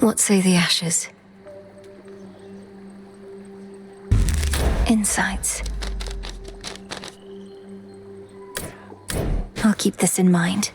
What say the ashes? Insights. I'll keep this in mind.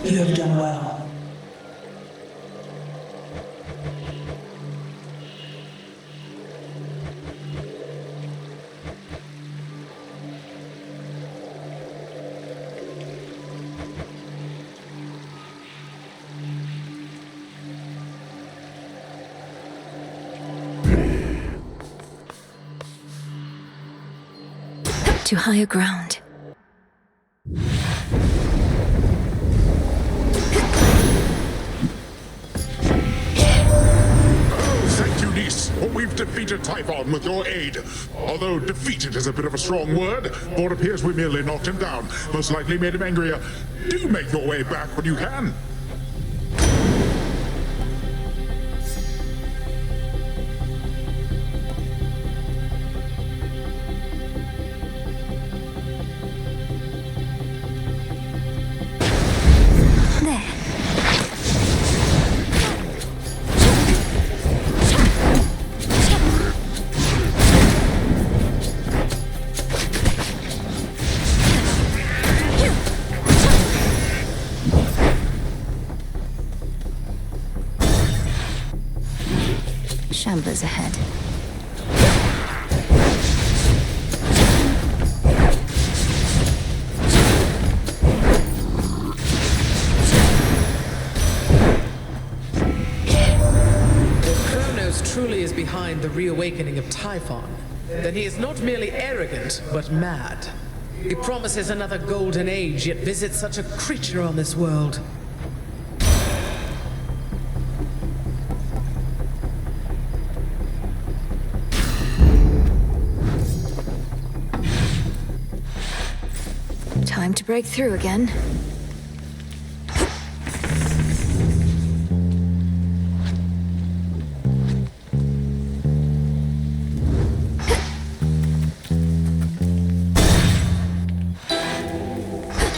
You have done well. To higher ground. Thank you, niece. We've defeated Typhon with your aid. Although defeated is a bit of a strong word, for it appears we merely knocked him down. Most likely made him angrier. Do make your way back when you can. Shamblers ahead. If Kronos truly is behind the reawakening of Typhon, then he is not merely arrogant, but mad. He promises another golden age, yet visits such a creature on this world. Time to break through again.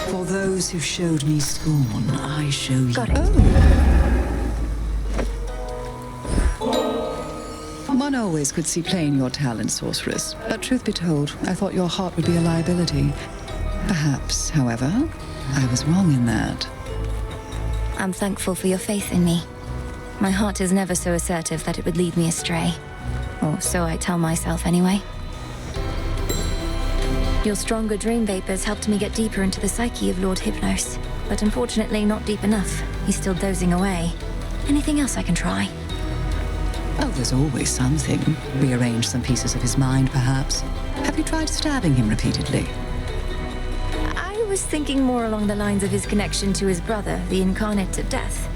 For those who showed me scorn, I show you. Got it. One always could see plain your talent, sorceress. But truth be told, I thought your heart would be a liability. Perhaps, however, I was wrong in that. I'm thankful for your faith in me. My heart is never so assertive that it would lead me astray. Or so I tell myself anyway. Your stronger dream vapors helped me get deeper into the psyche of Lord Hypnos. But unfortunately not deep enough. He's still dozing away. Anything else I can try? Oh, there's always something. Rearrange some pieces of his mind, perhaps. Have you tried stabbing him repeatedly? I was thinking more along the lines of his connection to his brother, the incarnate of death.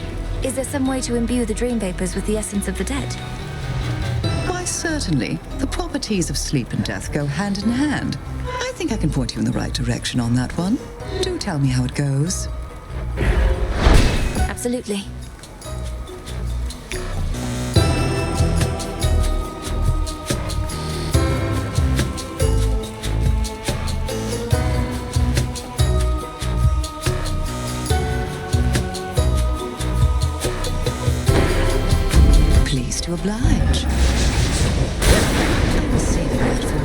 Is there some way to imbue the dream vapors with the essence of the dead? Why, certainly. The properties of sleep and death go hand in hand. I think I can point you in the right direction on that one. Do tell me how it goes. Absolutely. Pleased to oblige. I will save that for you.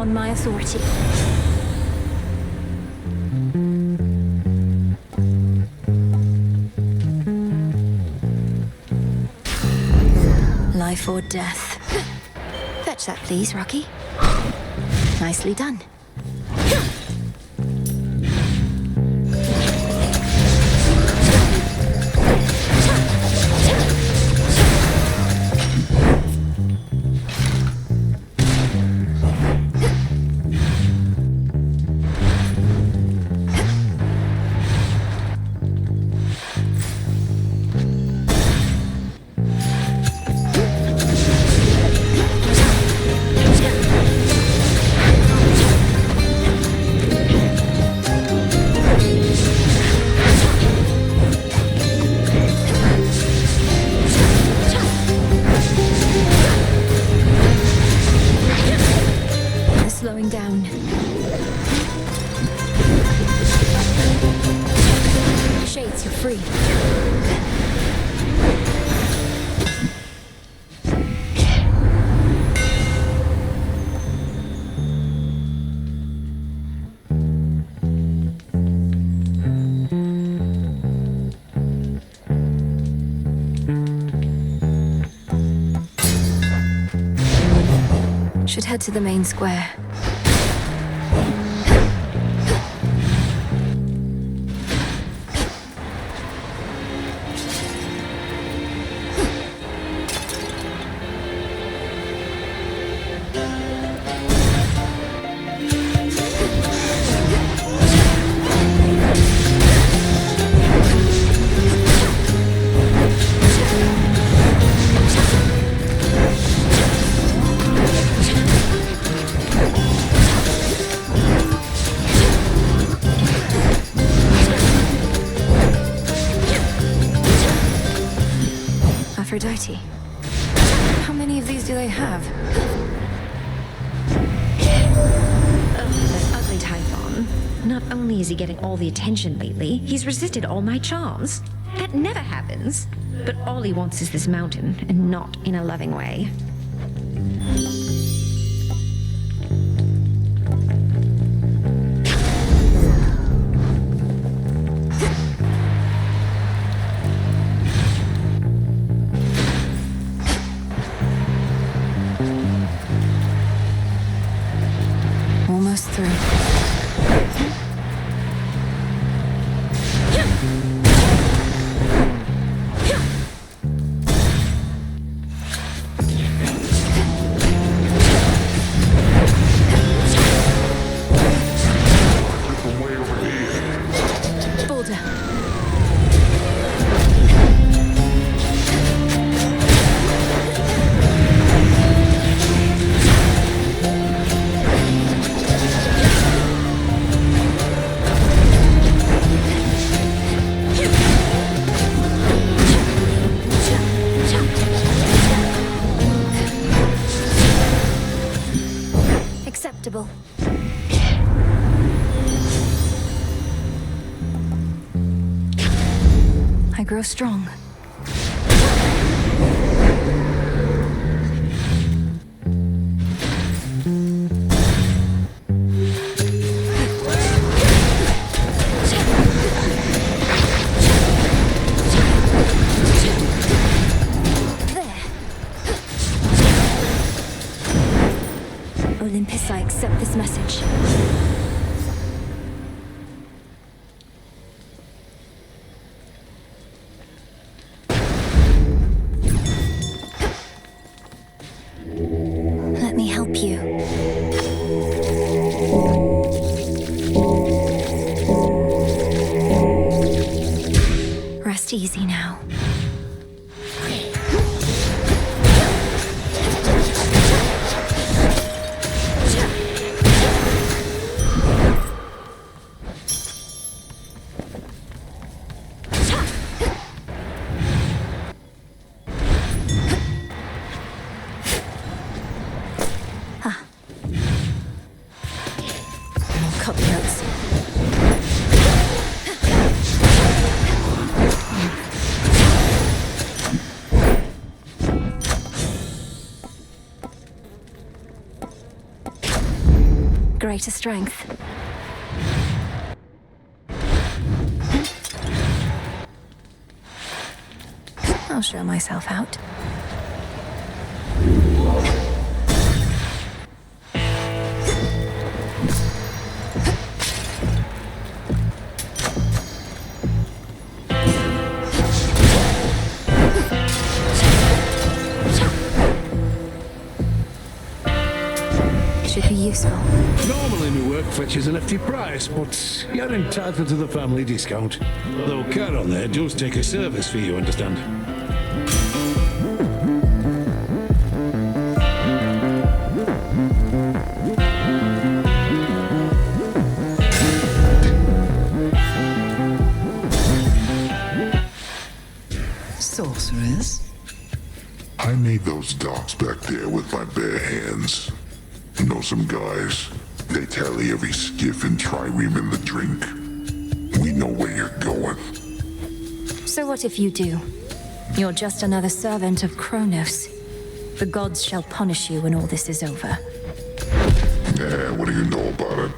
on my authority. Life or death. Fetch that, please, Rocky. Nicely done. Slowing down. Shades, you're free. Should head to the main square. Aphrodite. How many of these do they have? That ugly Typhon. Not only is he getting all the attention lately, he's resisted all my charms. That never happens. But all he wants is this mountain, and not in a loving way. Almost through. From way over here. Boulder. Acceptable. I grow strong. Olympus, I accept this message. Let me help you. Rest easy now. greater strength. I'll show myself out. Should be useful. Normally my work fetches a hefty price, but you're entitled to the family discount. Though Charon there does take a service fee, you understand. Sorceress? I made those docks back there with my bare hands. Know some guys. They tally every skiff and trireme in the drink. We know where you're going. So what if you do? You're just another servant of Kronos. The gods shall punish you when all this is over. Yeah, what do you know about it?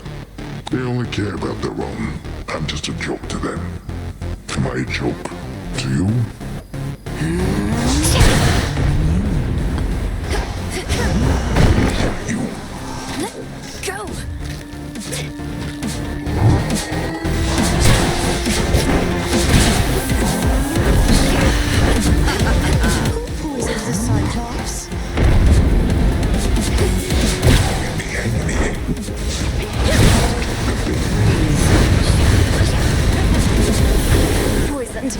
They only care about their own. I'm just a joke to them. Am I a joke to you? Go! Is it the Cyclops? Poisoned.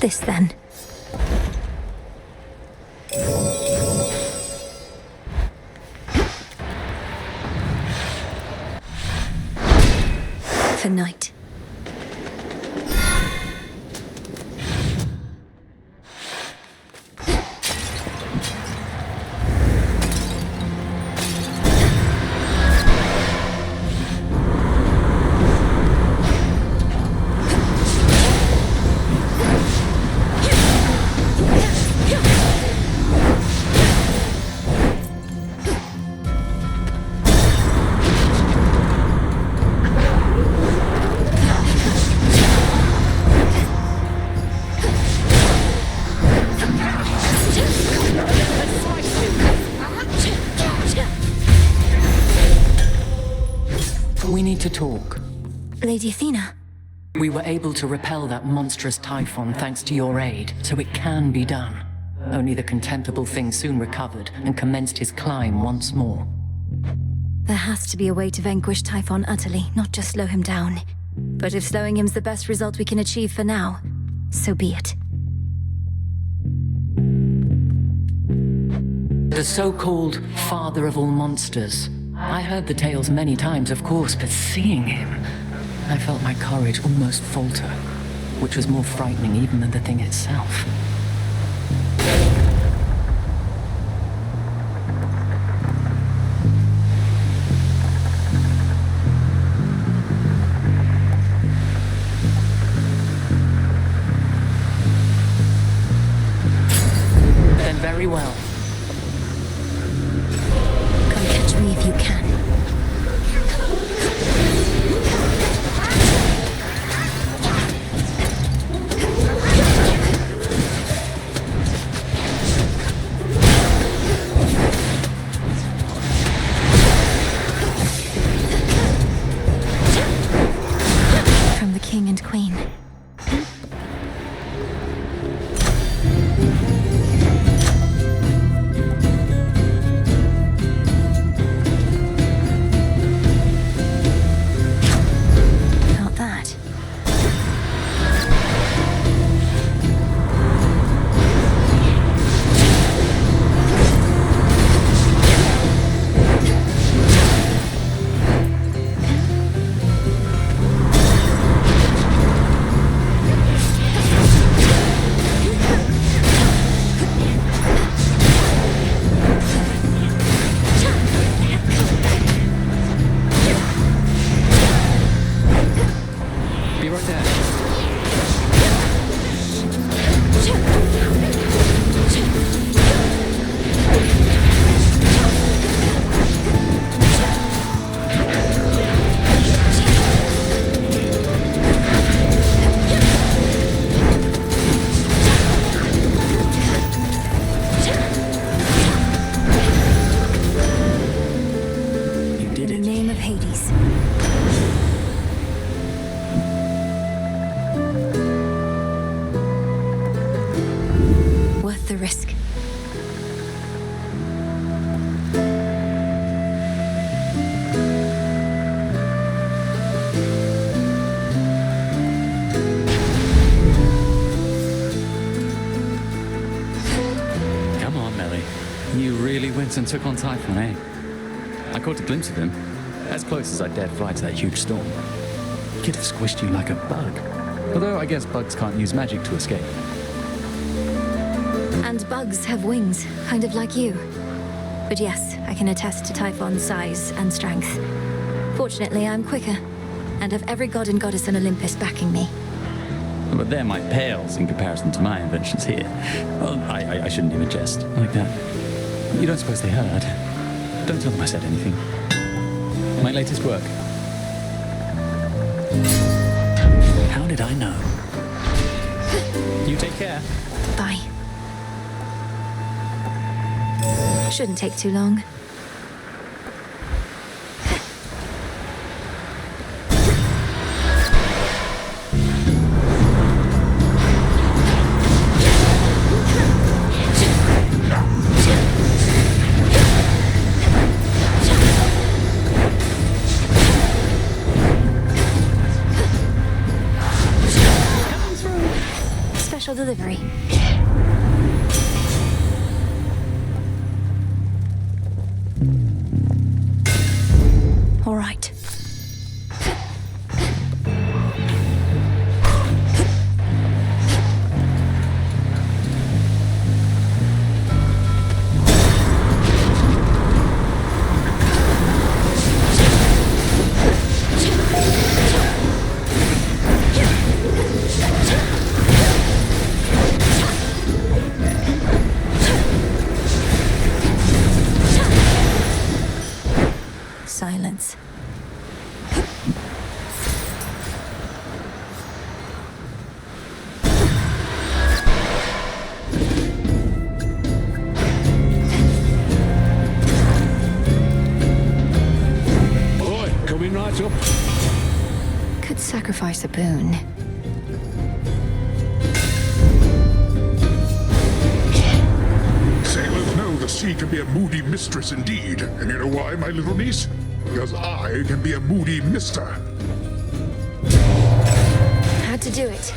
This then. For night. We need to talk. Lady Athena. We were able to repel that monstrous Typhon thanks to your aid, so it can be done. Only the contemptible thing soon recovered and commenced his climb once more. There has to be a way to vanquish Typhon utterly, not just slow him down. But if slowing him's the best result we can achieve for now, so be it. The so-called father of all monsters. I heard the tales many times, of course, but seeing him, I felt my courage almost falter, which was more frightening even than the thing itself. Very well. Come catch me if you can. From the king and queen. Not that. Be right there. You did In the it. name of Hades. Worth the risk. Come on, Melly. You really went and took on Typhon, eh? I caught a glimpse of him, as close as I dared fly to that huge storm. He could have squished you like a bug. Although I guess bugs can't use magic to escape. And bugs have wings, kind of like you. But yes, I can attest to Typhon's size and strength. Fortunately, I'm quicker, and have every god and goddess on Olympus backing me. But they're my pales in comparison to my inventions here. Well, I shouldn't even jest like that. You don't suppose they heard? Don't tell them I said anything. My latest work. How did I know? You take care. Bye. Shouldn't take too long. Special delivery. All right. Silence. Boy, coming right up. Could sacrifice a boon. Sailors know the sea can be a moody mistress indeed. And you know why, my little niece? Because I can be a moody mister. Had to do it.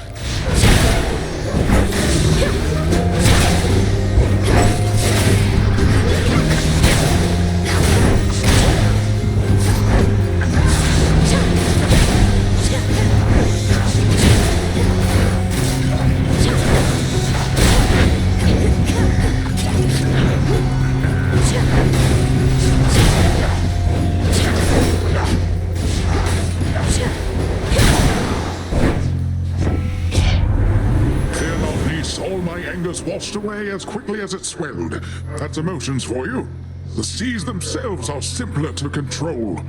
Yes, all my anger's washed away as quickly as it swelled. That's emotions for you. The seas themselves are simpler to control.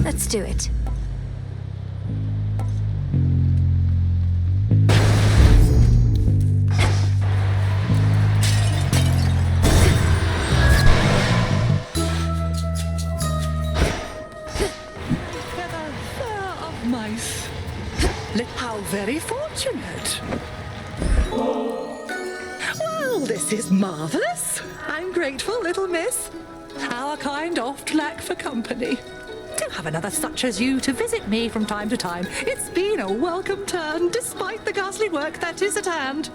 Let's do it. Of mice. How very fortunate. Well, this is marvelous. I'm grateful, little miss. Our kind oft lack for company. To have another such as you to visit me from time to time, it's been a welcome turn, despite the ghastly work that is at hand.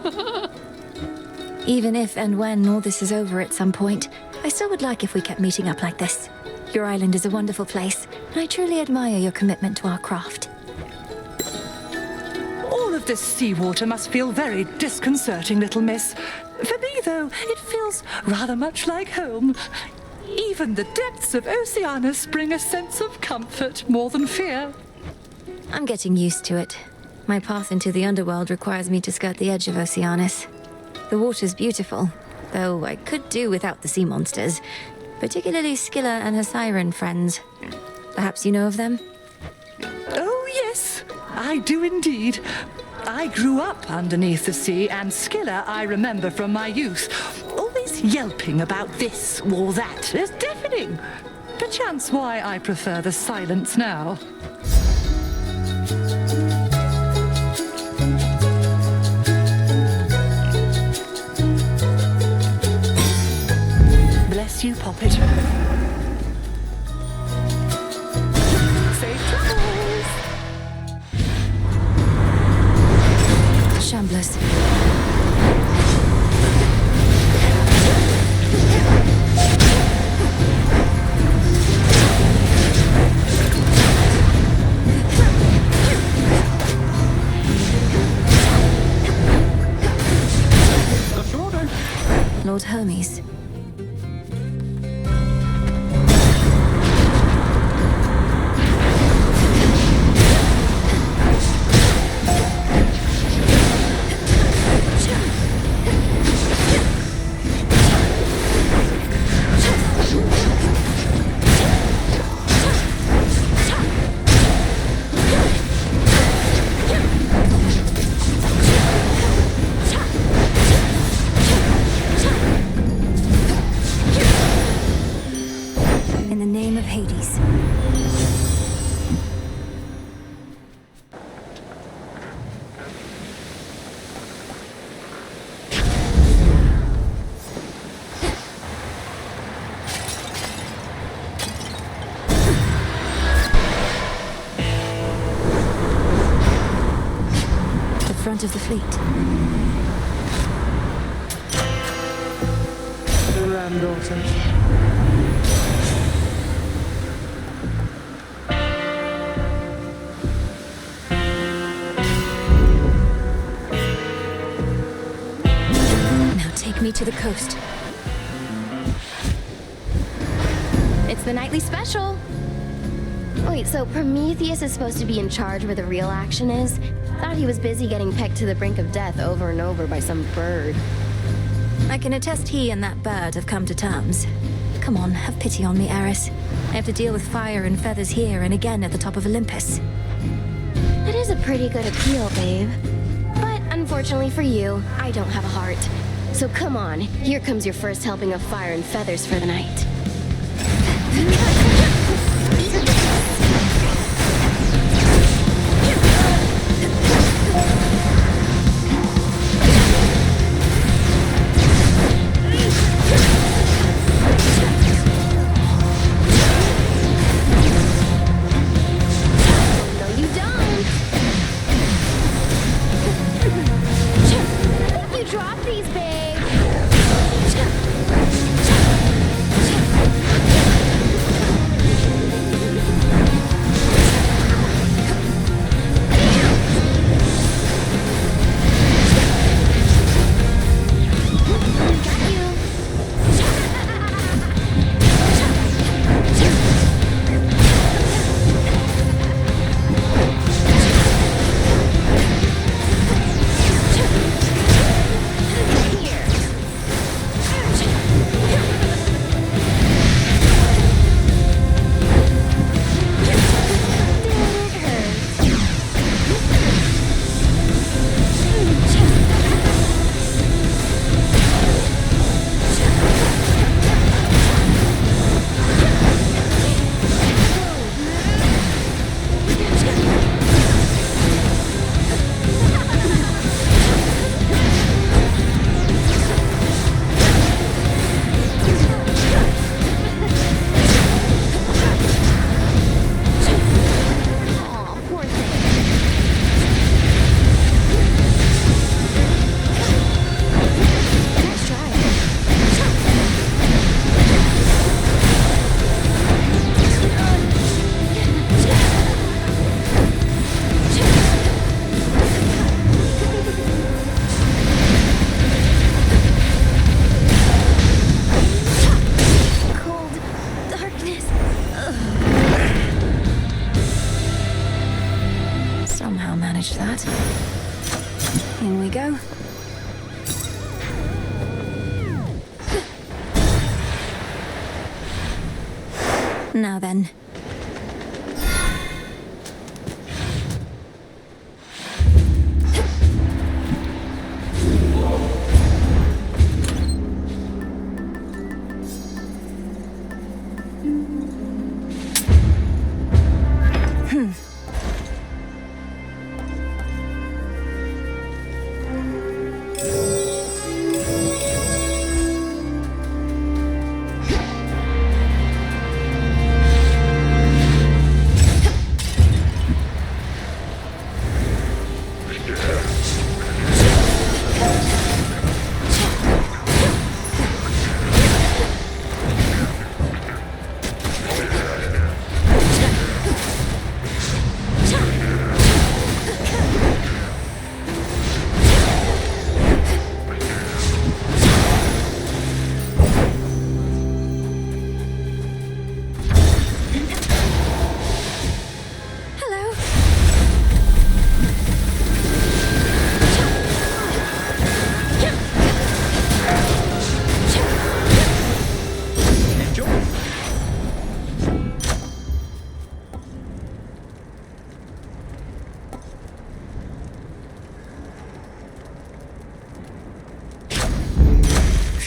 Even if and when all this is over at some point, I still would like if we kept meeting up like this. Your island is a wonderful place, and I truly admire your commitment to our craft. All of this seawater must feel very disconcerting, little miss. For me, though, it feels rather much like home. Even the depths of Oceanus bring a sense of comfort more than fear. I'm getting used to it. My path into the underworld requires me to skirt the edge of Oceanus. The water's beautiful, though I could do without the sea monsters, particularly Scylla and her siren friends. Perhaps you know of them? Oh, yes, I do indeed. I grew up underneath the sea, and Scylla I remember from my youth. Always yelping about this or that, as deafening. Perchance why I prefer the silence now. Bless you, Poppet. Safe travels! Shamblers. Lord Hermes. In the name of Hades. The front of the fleet. Now take me to the coast. It's the nightly special. Wait, so Prometheus is supposed to be in charge where the real action is? Thought he was busy getting pegged to the brink of death over and over by some bird. I can attest he and that bird have come to terms. Come on, have pity on me, Eris. I have to deal with fire and feathers here and again at the top of Olympus. That is a pretty good appeal, babe. But unfortunately for you, I don't have a heart. So come on, here comes your first helping of fire and feathers for the night. No, you don't. You drop these, babe. manage that. In we go. Now then.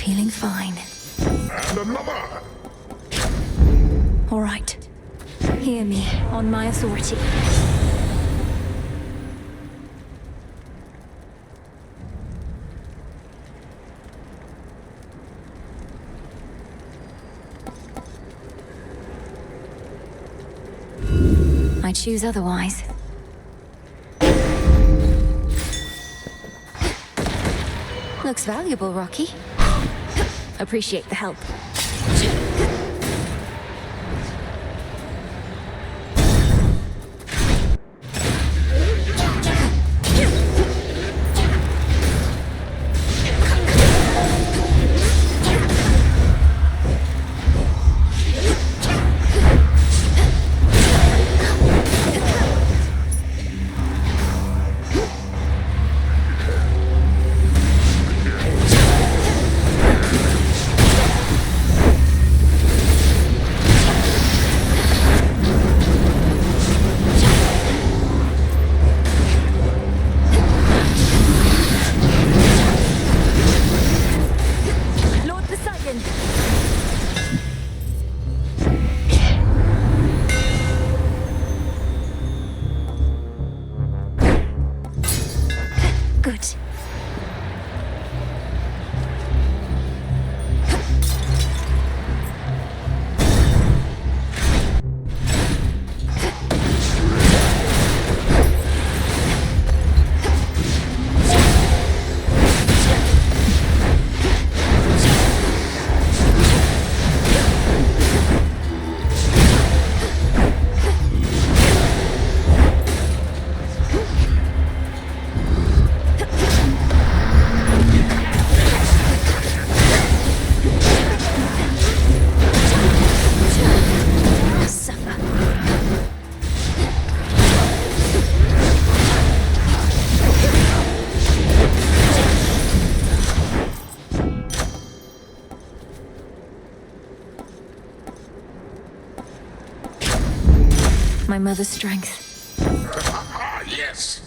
Feeling fine. And another! All right. Hear me, on my authority. I choose otherwise. Looks valuable, Rocky. Appreciate the help. Good. My mother's strength. Ah, yes!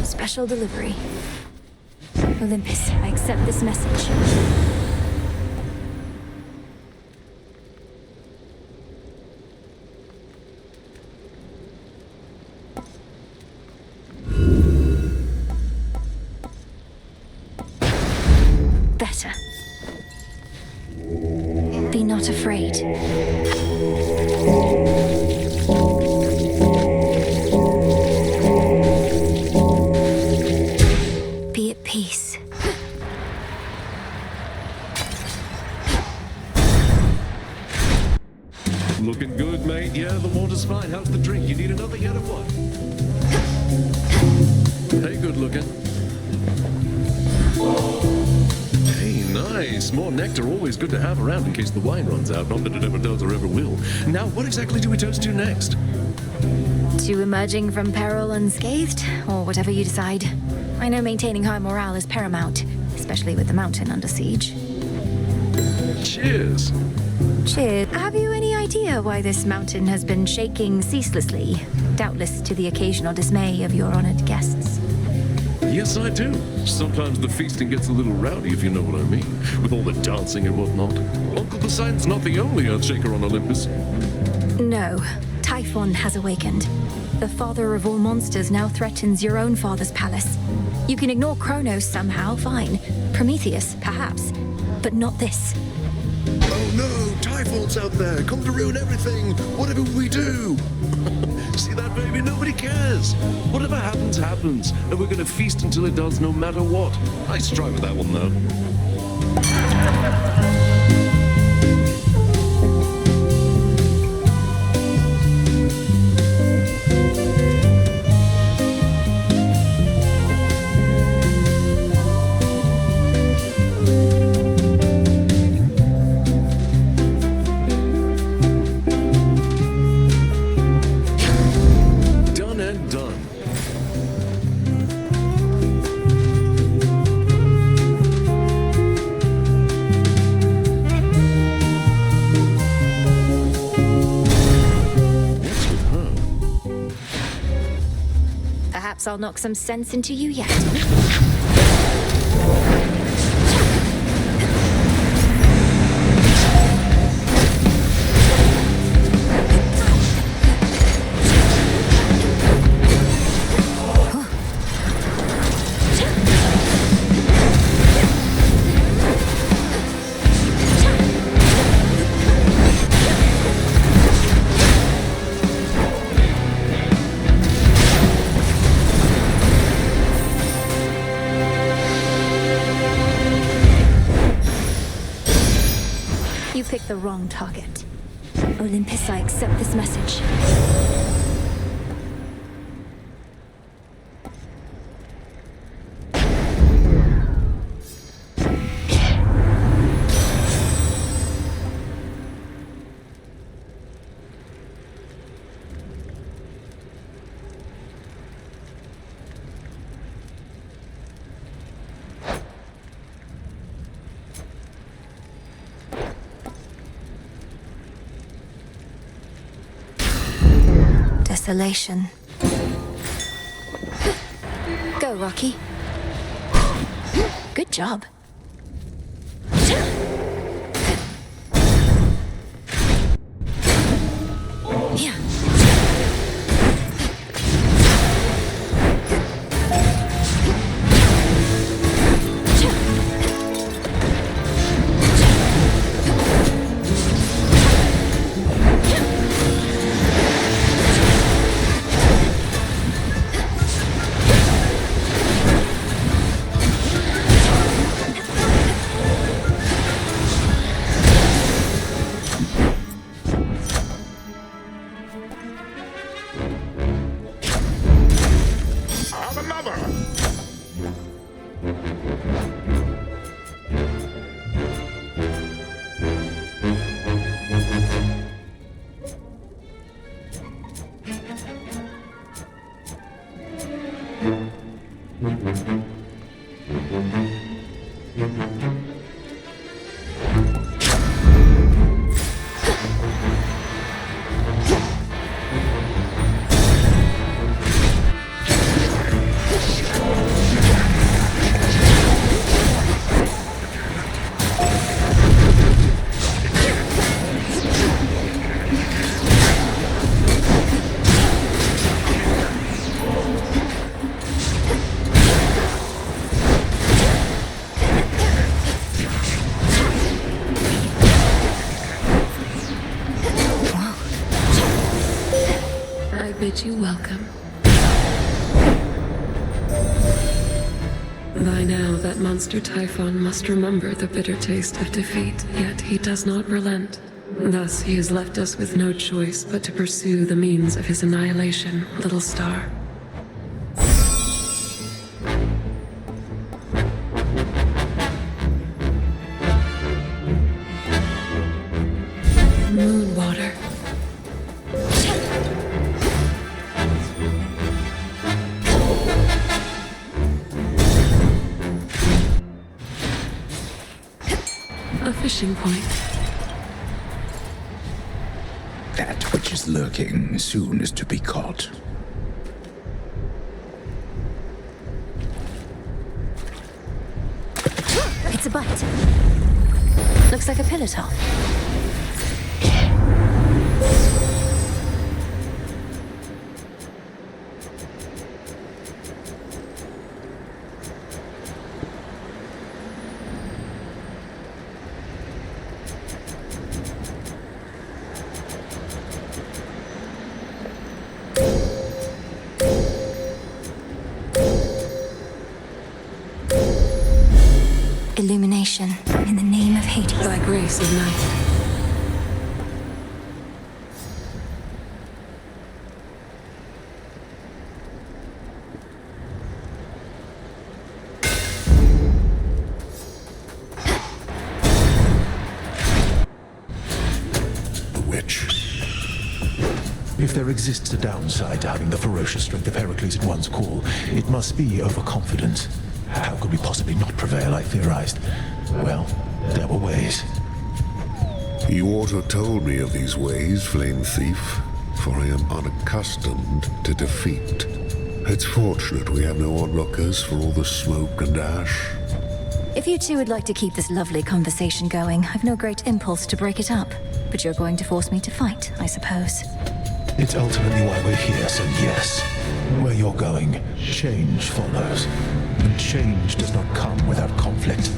Special delivery. Olympus, I accept this message. Better. Be not afraid. Be at peace. Looking good, mate. Yeah, the water's fine. How's the drink? You need another yet or what? Hey, good looking. Hey, nice. More nectar always good to have around in case the wine runs out. Not that it ever does or ever will. Now, what exactly do we toast to next? To emerging from peril unscathed, or whatever you decide. I know maintaining high morale is paramount, especially with the mountain under siege. Cheers. Cheers. Have you any idea why this mountain has been shaking ceaselessly? Doubtless to the occasional dismay of your honored guests. Yes, I do. Sometimes the feasting gets a little rowdy, if you know what I mean, with all the dancing and whatnot. Uncle Poseidon's not the only Earthshaker on Olympus. No. Typhon has awakened. The father of all monsters now threatens your own father's palace. You can ignore Kronos somehow, fine. Prometheus, perhaps. But not this. Oh no, Typhon's out there, come to ruin everything. Whatever we do. See that, baby? Nobody cares. Whatever happens, happens. And we're gonna feast until it does, no matter what. Nice try with that one, though. I'll knock some sense into you yet. You picked the wrong target. Olympus, I accept this message. Desolation. Go, Rocky. Good job. Yeah. bid you welcome. By now, that monster Typhon must remember the bitter taste of defeat, yet he does not relent. Thus, he has left us with no choice but to pursue the means of his annihilation, Little Star. Moonwater. A fishing point. That which is lurking soon is to be caught. It's a bite. Looks like a pillar top. Illumination in the name of Hades. Thy grace of night. If there exists a downside to having the ferocious strength of Heracles at one's call, it must be overconfidence. How could we possibly not prevail, I theorized. Well, there were ways. You ought to have told me of these ways, Flame Thief, for I am unaccustomed to defeat. It's fortunate we have no onlookers for all the smoke and ash. If you two would like to keep this lovely conversation going, I've no great impulse to break it up. But you're going to force me to fight, I suppose. It's ultimately why we're here, so yes. Where you're going, change follows. And change does not come without conflict.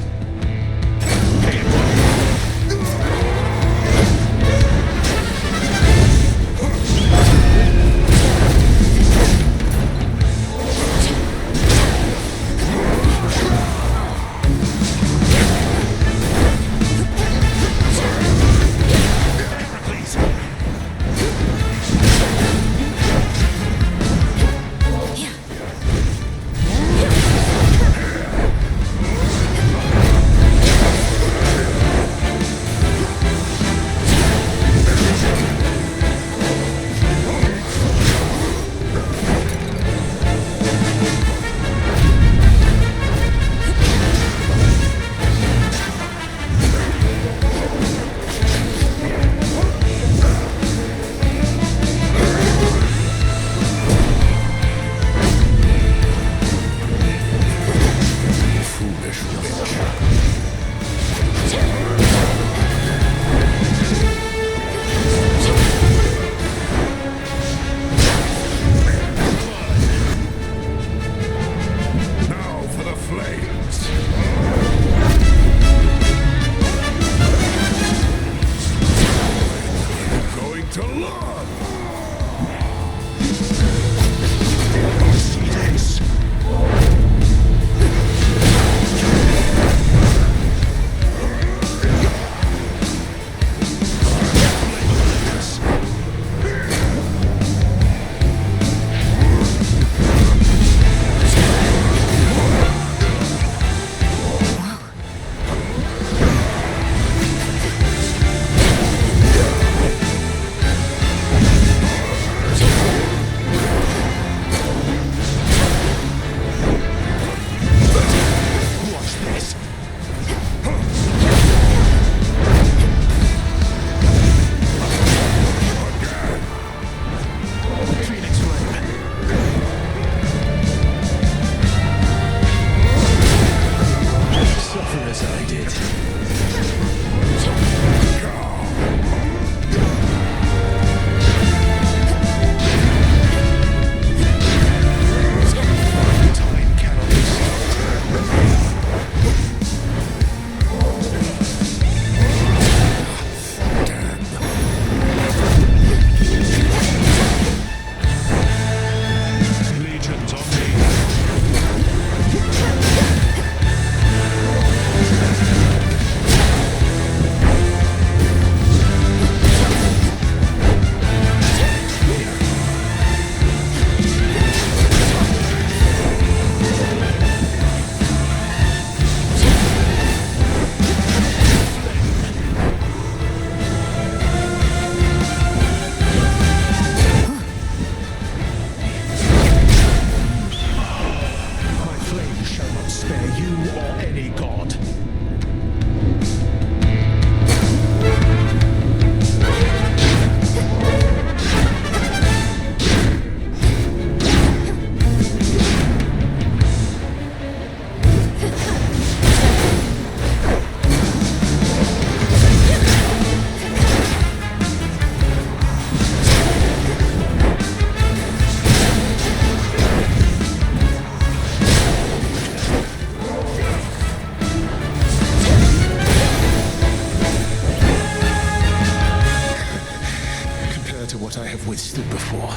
withstood before.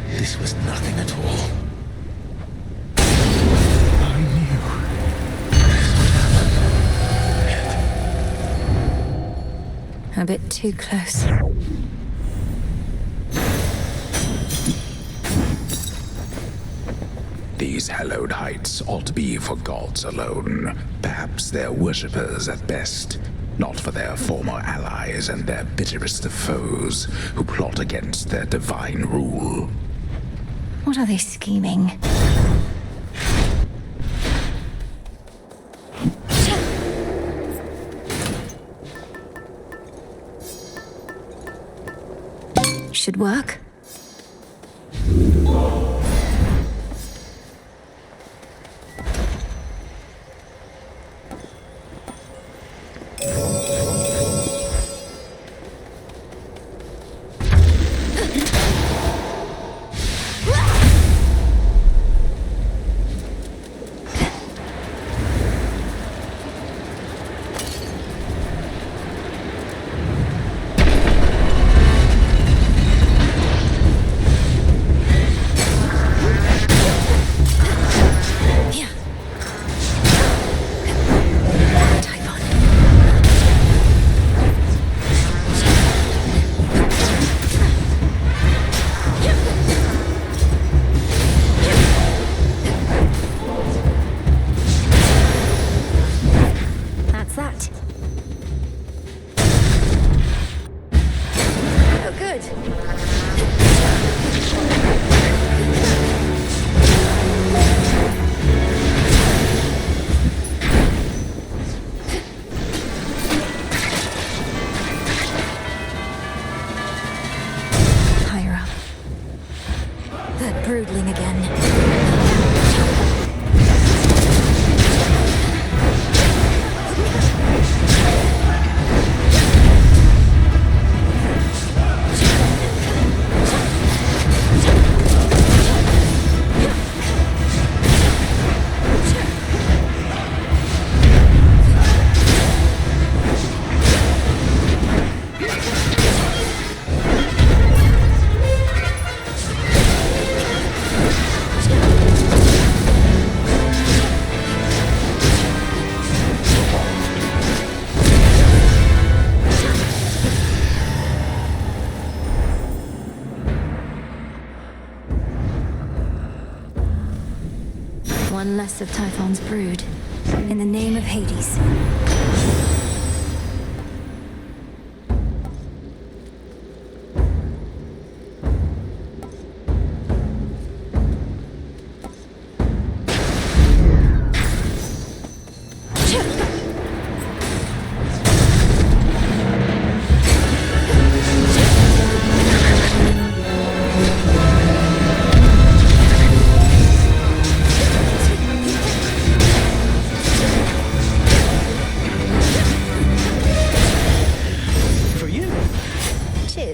This was nothing at all. I knew this would happen. A bit too close. These hallowed heights ought to be for gods alone. Perhaps their worshippers at best. Not for their former allies and their bitterest of foes, who plot against their divine rule. What are they scheming? Should work. Broodling again. One less of Typhon's brood. In the name of Hades.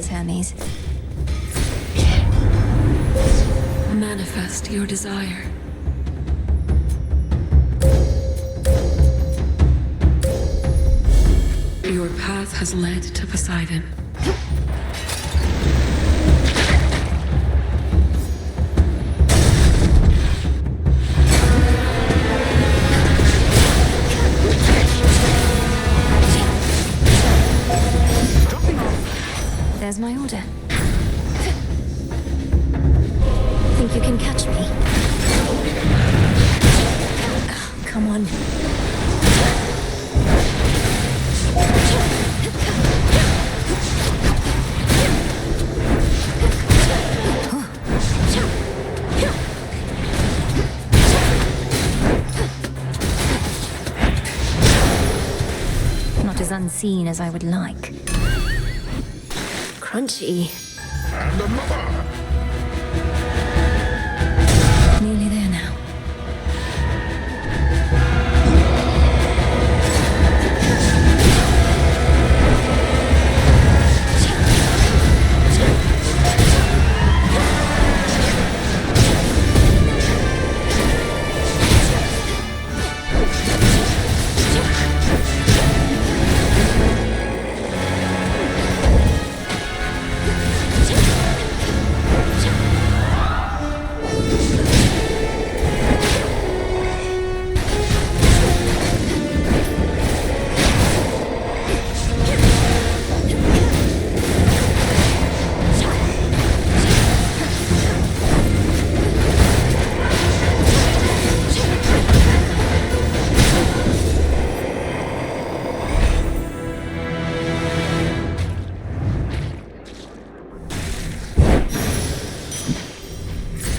Hermes. Manifest your desire. Your path has led to Poseidon. There's my order. Think you can catch me? Oh, come on. Not as unseen as I would like. Crunchy. And another. Nearly there now.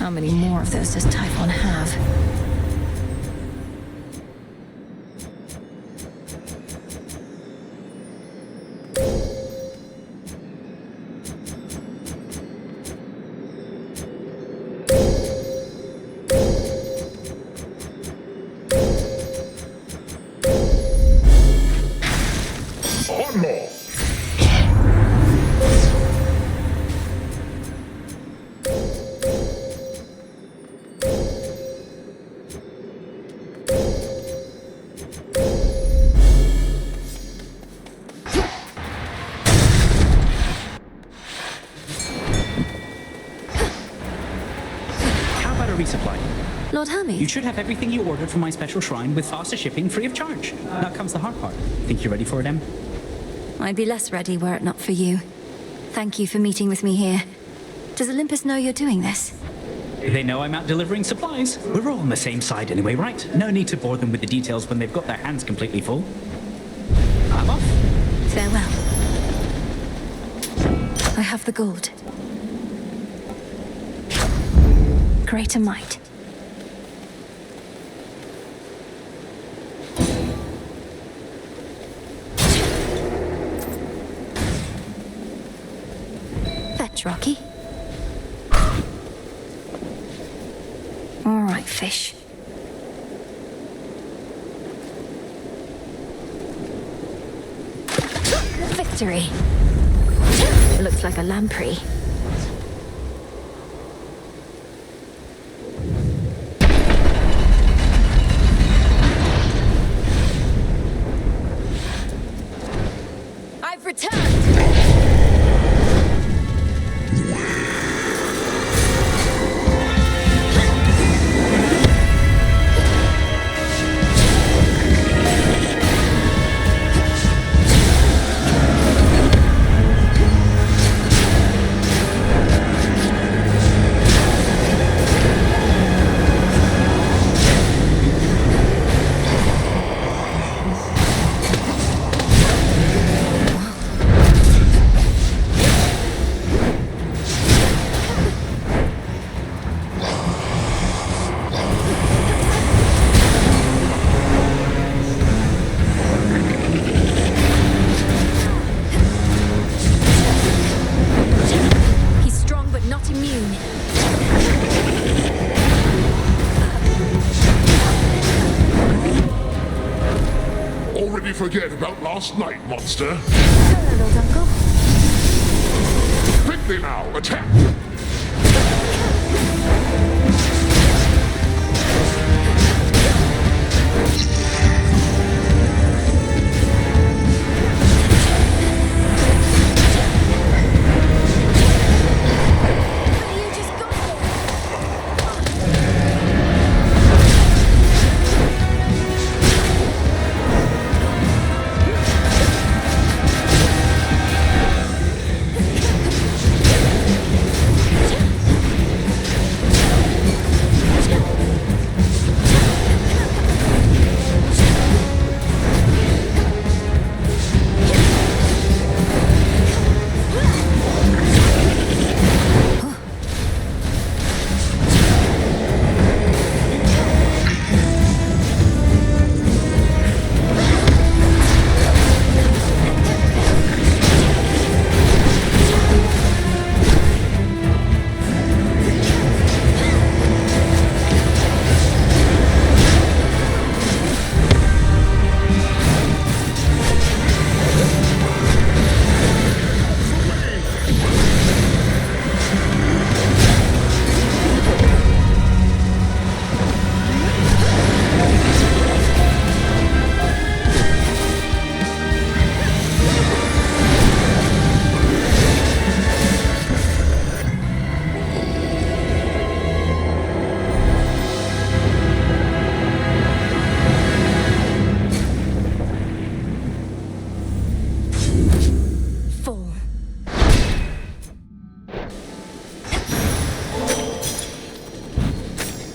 How many more of those does Typhon have? One more. How about a resupply? Lord Hermes? You should have everything you ordered from my special shrine with faster shipping free of charge. Now comes the hard part. Think you're ready for it, Em? I'd be less ready were it not for you. Thank you for meeting with me here. Does Olympus know you're doing this? They know I'm out delivering supplies. We're all on the same side anyway, right? No need to bore them with the details when they've got their hands completely full. I'm off. Farewell. I have the gold. Greater might. Fetch, Rocky. All right, fish. Victory. Looks like a lamprey. I've returned! He's strong but not immune. Already forget about last night, monster. Hello, Lord Uncle. Quickly now, attack! You just got there.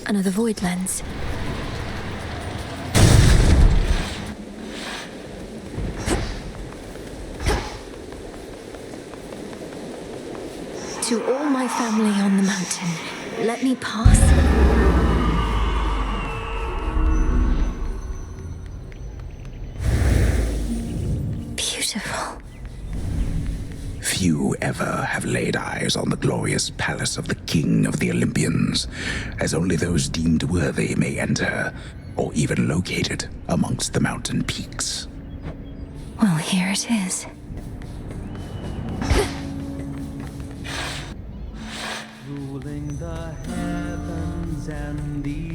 Another void lens. To all my family on the mountain, let me pass. Beautiful. Few ever have laid eyes on the glorious palace of the King of the Olympians, as only those deemed worthy may enter, or even locate it amongst the mountain peaks. Well, here it is.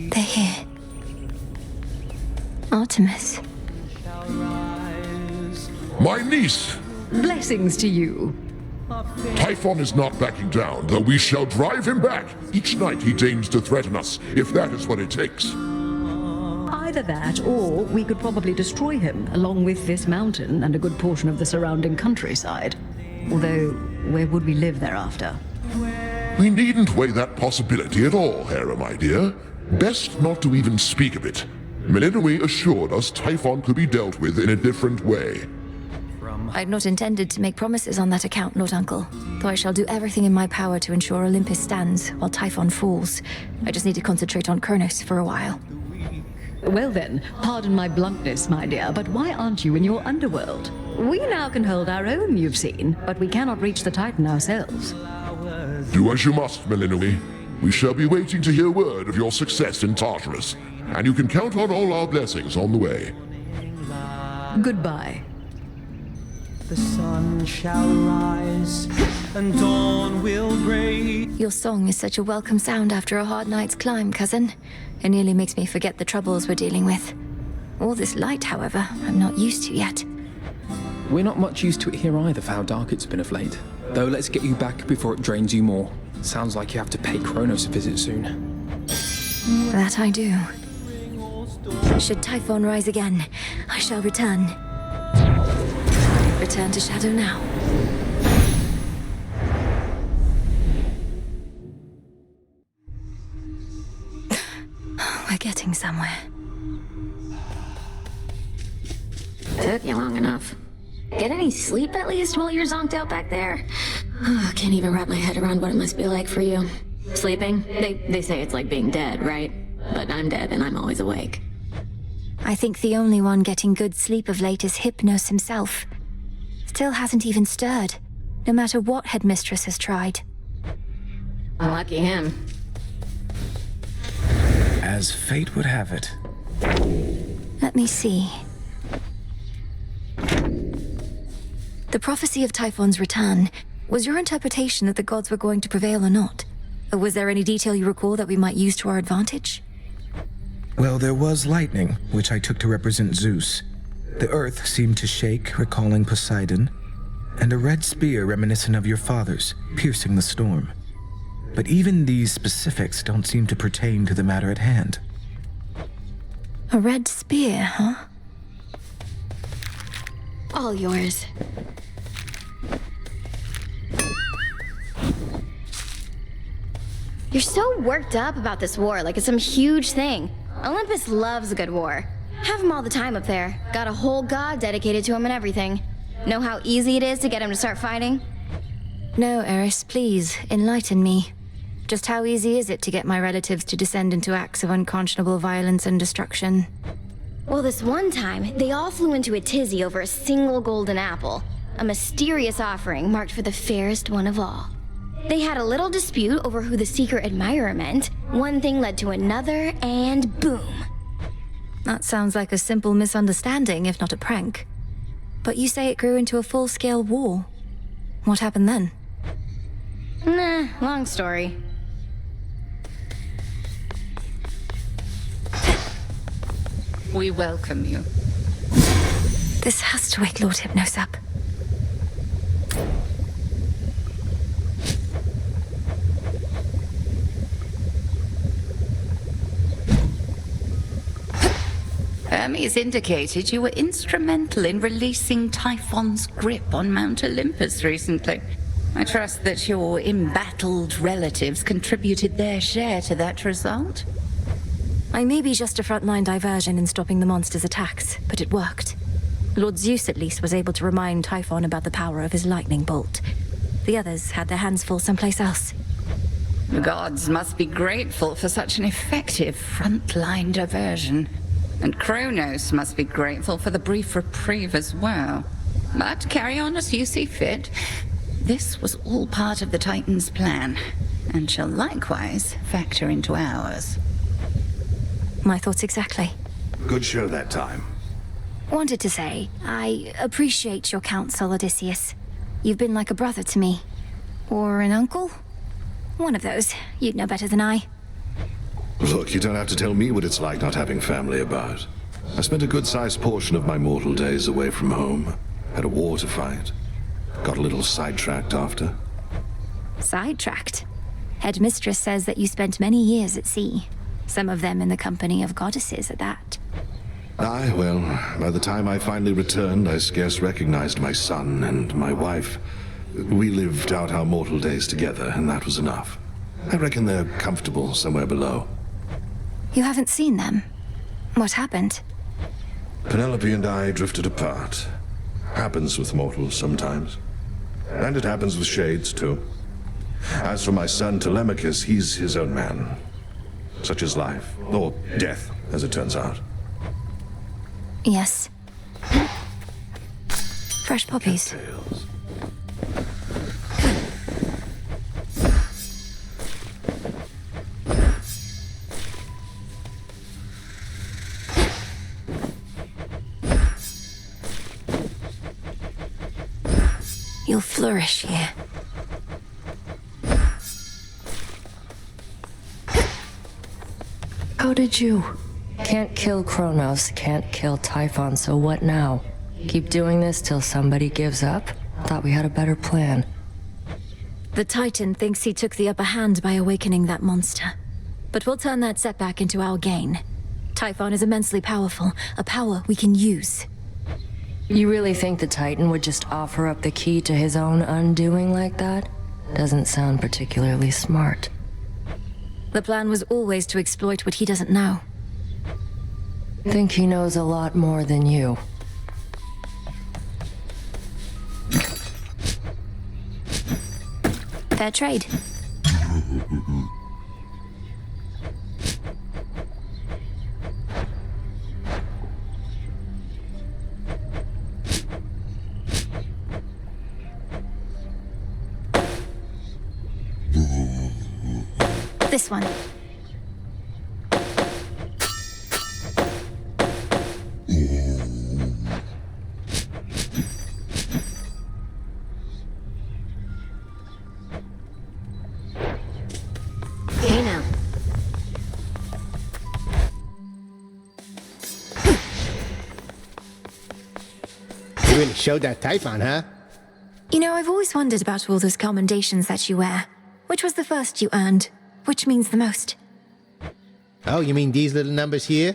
They're here. Artemis. My niece! Blessings to you. Typhon is not backing down, though we shall drive him back. Each night he deigns to threaten us, if that is what it takes. Either that, or we could probably destroy him, along with this mountain and a good portion of the surrounding countryside. Although, where would we live thereafter? We needn't weigh that possibility at all, Hera, my dear. Best not to even speak of it. Melinoi assured us Typhon could be dealt with in a different way. I'd not intended to make promises on that account, Lord Uncle, though I shall do everything in my power to ensure Olympus stands while Typhon falls. I just need to concentrate on Kronos for a while. Well then, pardon my bluntness, my dear, but why aren't you in your underworld? We now can hold our own, you've seen, but we cannot reach the Titan ourselves. Do as you must, Melinoi. We shall be waiting to hear word of your success in Tartarus, and you can count on all our blessings on the way. Goodbye. The sun shall rise, and dawn will break. Your song is such a welcome sound after a hard night's climb, cousin. It nearly makes me forget the troubles we're dealing with. All this light, however, I'm not used to yet. We're not much used to it here either for how dark it's been of late. Though let's get you back before it drains you more. Sounds like you have to pay Kronos a visit soon. That I do. Should Typhon rise again, I shall return. Return to Shadow now. We're getting somewhere. Took you long enough. Get any sleep at least while you're zonked out back there? Oh, I can't even wrap my head around what it must be like for you. Sleeping? They say it's like being dead, right? But I'm dead and I'm always awake. I think the only one getting good sleep of late is Hypnos himself. Still hasn't even stirred, no matter what Headmistress has tried. Lucky him. As fate would have it. Let me see. The prophecy of Typhon's return. Was your interpretation that the gods were going to prevail or not? Or was there any detail you recall that we might use to our advantage? Well, there was lightning, which I took to represent Zeus. The earth seemed to shake, recalling Poseidon, and a red spear reminiscent of your father's, piercing the storm. But even these specifics don't seem to pertain to the matter at hand. A red spear, huh? All yours. You're so worked up about this war, like it's some huge thing. Olympus loves a good war. Have him all the time up there. Got a whole god dedicated to him and everything. Know how easy it is to get him to start fighting? No, Eris, please, enlighten me. Just how easy is it to get my relatives to descend into acts of unconscionable violence and destruction? Well, this one time, they all flew into a tizzy over a single golden apple. A mysterious offering marked for the fairest one of all. They had a little dispute over who the secret admirer meant. One thing led to another, and boom. That sounds like a simple misunderstanding, if not a prank. But you say it grew into a full-scale war. What happened then? Nah, long story. We welcome you. This has to wake Lord Hypnos up. Hermes indicated you were instrumental in releasing Typhon's grip on Mount Olympus recently. I trust that your embattled relatives contributed their share to that result? I may be just a frontline diversion in stopping the monster's attacks, but it worked. Lord Zeus at least was able to remind Typhon about the power of his lightning bolt. The others had their hands full someplace else. The gods must be grateful for such an effective frontline diversion. And Kronos must be grateful for the brief reprieve as well. But carry on as you see fit. This was all part of the Titan's plan, and shall likewise factor into ours. My thoughts exactly. Good show that time. Wanted to say, I appreciate your counsel, Odysseus. You've been like a brother to me. Or an uncle? One of those. You'd know better than I. Look, you don't have to tell me what it's like not having family about. I spent a good-sized portion of my mortal days away from home. Had a war to fight. Got a little sidetracked after. Sidetracked? Headmistress says that you spent many years at sea. Some of them in the company of goddesses at that. Aye, well, by the time I finally returned, I scarce recognized my son and my wife. We lived out our mortal days together, and that was enough. I reckon they're comfortable somewhere below. You haven't seen them? What happened? Penelope and I drifted apart. Happens with mortals sometimes. And it happens with shades, too. As for my son Telemachus, he's his own man. Such is life. Or death, as it turns out. Yes. Fresh poppies. You'll flourish here. How did you? Can't kill Kronos, can't kill Typhon, so what now? Keep doing this till somebody gives up? Thought we had a better plan. The Titan thinks he took the upper hand by awakening that monster. But we'll turn that setback into our gain. Typhon is immensely powerful, a power we can use. You really think the Titan would just offer up the key to his own undoing like that? Doesn't sound particularly smart. The plan was always to exploit what he doesn't know. Think he knows a lot more than you. Fair trade. This one. Hey now. You really showed that Typhon, huh? You know, I've always wondered about all those commendations that you wear. Which was the first you earned? Which means the most? Oh, you mean these little numbers here?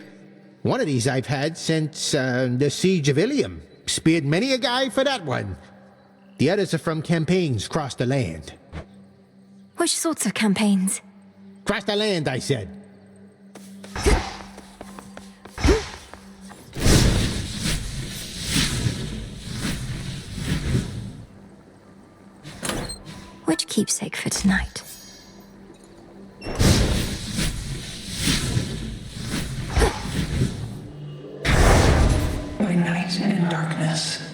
One of these I've had since the Siege of Ilium. Speared many a guy for that one. The others are from campaigns across the land. Which sorts of campaigns? Across the land, I said. Which keepsake for tonight? By night and darkness,